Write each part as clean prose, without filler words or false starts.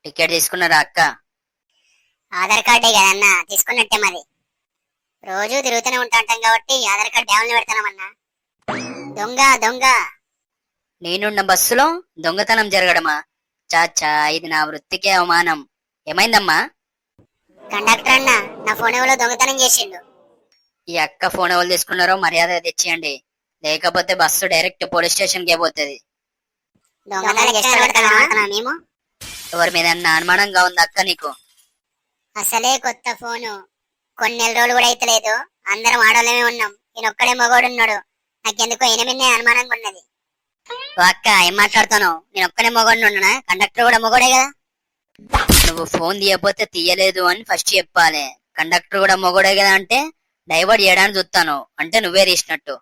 Ticket తీసుకున్నారా అక్క? ఆధార్ కార్డే కదన్నా తీసుకున్నట్టే మరి. రోజు తిరుగుతూనే ఉంటాంటాం కాబట్టి ఆధార్ కార్డు డౌన్లో పెడతానమన్నా. దొంగ దొంగ నేనున్న బస్సులో దొంగతనం జరగడమా? చాచా, ఇది నా వృత్తికే అవమానం. ఏమైందమ్మా? కండక్టర్ అన్న నా ఫోన్ ఎవరో దొంగతనం చేసిండు. ఈ అక్క ఫోన్ ఎవరు తీసుకున్నారో మర్యాద తెచ్చియండి, లేకపోతే బస్సు డైరెక్ట్ పోలీస్ స్టేషన్ కే పోతుంది. దొంగతనం చేస్తాను మేము. ఎవరి మీద అనుమానంగా ఉంది అక్క నీకు? అసలే కొత్త ఫోను, కొన్ని నెల రోజులు కూడా అయితలేదు. అందరం ఆడోళ్ళమే ఉన్నాం, ఈయనొక్కడే మగోడున్నాడు. నాకెందుకో ఈయన మీదనే అనుమానంగా ఉన్నది. ఓ అక్క, ఏం మాట్లాడుతాను? నేను ఒక్కనే మొగోడున్నా, కండక్టర్ కూడా మొగోడే కదా. నువ్వు ఫోన్ తీయకపోతే తీయలేదు అని ఫస్ట్ చెప్పాలి. కండక్టర్ కూడా మొగోడే కదా అంటే డైవర్ట్ చేయడానికి చూస్తాను అంటే నువ్వే తీసినట్టు.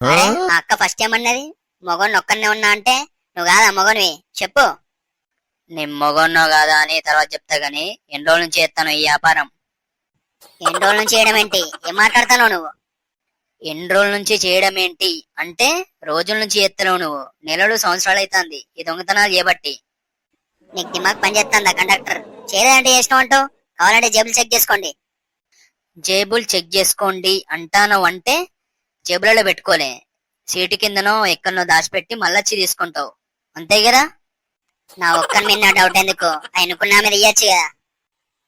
అరే మా అక్క ఫస్ట్ ఏమన్నది? మొగోడిని ఒక్కనే ఉన్నా అంటే నువ్వు కాదా మొగనివి? చెప్పు. నేను మొగోన్నో కాదా అని తర్వాత చెప్తా గాని ఎన్ని రోజుల నుంచి చేస్తాను ఈ వ్యాపారం? ఎన్ని రోజుల నుంచి చేయడం ఏంటి? ఏం మాట్లాడతాను నువ్వు? ఎన్ని రోజుల నుంచి చేయడం ఏంటి అంటే రోజుల నుంచి చేస్తున్నావు నువ్వు. నెలలు సంవత్సరాలు అవుతుంది ఈ దొంగతనాలు చేయబట్టి. నీకు దిమాగ్ పని చేస్తుందా కండక్టర్? చేయలేదంటే చేసినావు అంటావు. కావాలంటే జేబులు చెక్ చేసుకోండి. జేబులు చెక్ చేసుకోండి అంటాను అంటే జేబులలో పెట్టుకోలే, సీటు కిందనో ఎక్కడనో దాచిపెట్టి మళ్ళొచ్చి తీసుకుంటావు, అంతే కదా. నా ఒక్కరి మీద డౌట్ ఎందుకు? ఆయనకున్నా మీద ఇయ్యచ్చు కదా.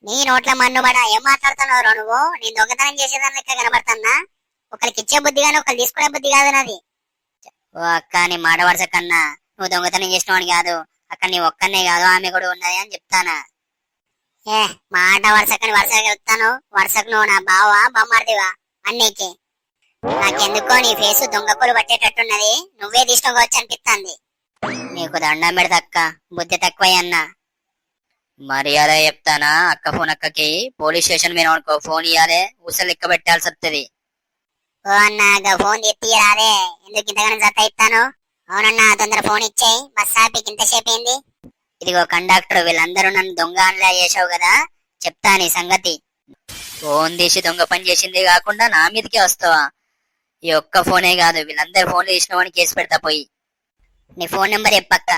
నీ నోట్ల మన్నుబడా ఏం మాట్లాడుతున్నావు నువ్వు? నేను దొంగతనం చేసేదాని లెక్క కనబడుతున్నా? ఒకరికి ఇచ్చే బుద్ధి కానీ ఒకరు తీసుకునే బుద్ధి కాదు నాది. ఓ అక్క, నీ మాట వరుస కన్నా నువ్వు దొంగతనం చేసినావని కాదు, అక్కడ నీ ఒక్కనే కాదు ఆమె కూడా ఉన్నది అని చెప్తానా. ఏ మాట వరుసకని వరుసగా చెప్తాను. వరుసకు నువ్వు నా బావా బొమ్మార్దివా అన్నీకి? నాకెందుకో నీ ఫేసు దొంగకులు పట్టేటట్టున్నది. నువ్వే తీసుకోవచ్చు అనిపిస్తుంది. నీకు దండం పెడతక్క, బుద్ధి తక్కువయ్యన్నా. మర్యాద చెప్తానా? అక్క ఫోన్ అక్కకి పోలీస్ స్టేషన్ మీద అనుకో ఫోన్ ఇయ్యాలే, ఊసలు లెక్క పెట్టాల్సి వస్తుంది. ఓ అన్నా ఫోన్ ఎత్తిరాదే, ఎందుకు ఇంతగానో జత ఇస్తాను? అవునన్నా తొందర ఫోన్ ఇచ్చేయి, బస్ ఆపికి ఇంతసేపు ఏంది? ఇదిగో కండక్టర్, వీళ్ళందరూ నన్ను దొంగ అనిలా చేసావు కదా, చెప్తా నీ సంగతి. ఫోన్ తీసి దొంగ పని చేసింది కాకుండా నా మీదకే వస్తావా? ఈ ఒక్క ఫోనే కాదు, వీళ్ళందరూ ఫోన్లు తీసినావని కేసు పెడతా పోయి. నీ ఫోన్ నెంబర్ చెప్పక్క.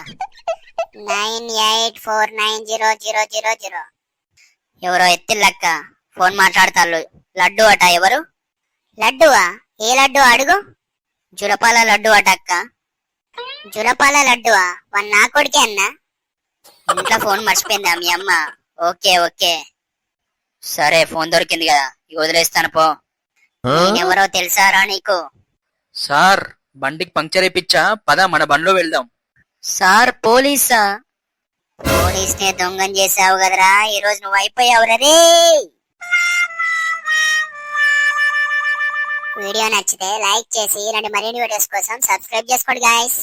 98490000. ఎవరో ఎత్తిల్లక్క, ఫోన్ మాట్లాడతాళ్ళు. లడ్డు అట. ఎవరు? లడ్డువా? ఏ లడ్డు అడుగు. జులపాల లడ్డు అట అక్క. జులపాల లడ్డువా? వన్ నా కొడుకే అన్నా. ఇంట్లో ఫోన్ మర్చిపోయిందా మీ అమ్మ? ఓకే ఓకే సరే, ఫోన్ దొరికింది కదా, ఇక వదిలేస్తాను పో. నేనెవరో తెలుసారా నీకు? సార్, బండికి పంక్చర్ వేయించా, పద మన బండిలో వెళ్దాం. సార్ పోలీసా? పోలీస్ నే దొంగం చేసావు కదరా, ఈ రోజు నువ్వు అయిపోయావు రే. వీడియో నచ్చితే లైక్ చేసి ఇలాంటి మరిన్ని వీడియోస్ కోసం సబ్స్క్రైబ్ చేసుకోండి గాయ్స్.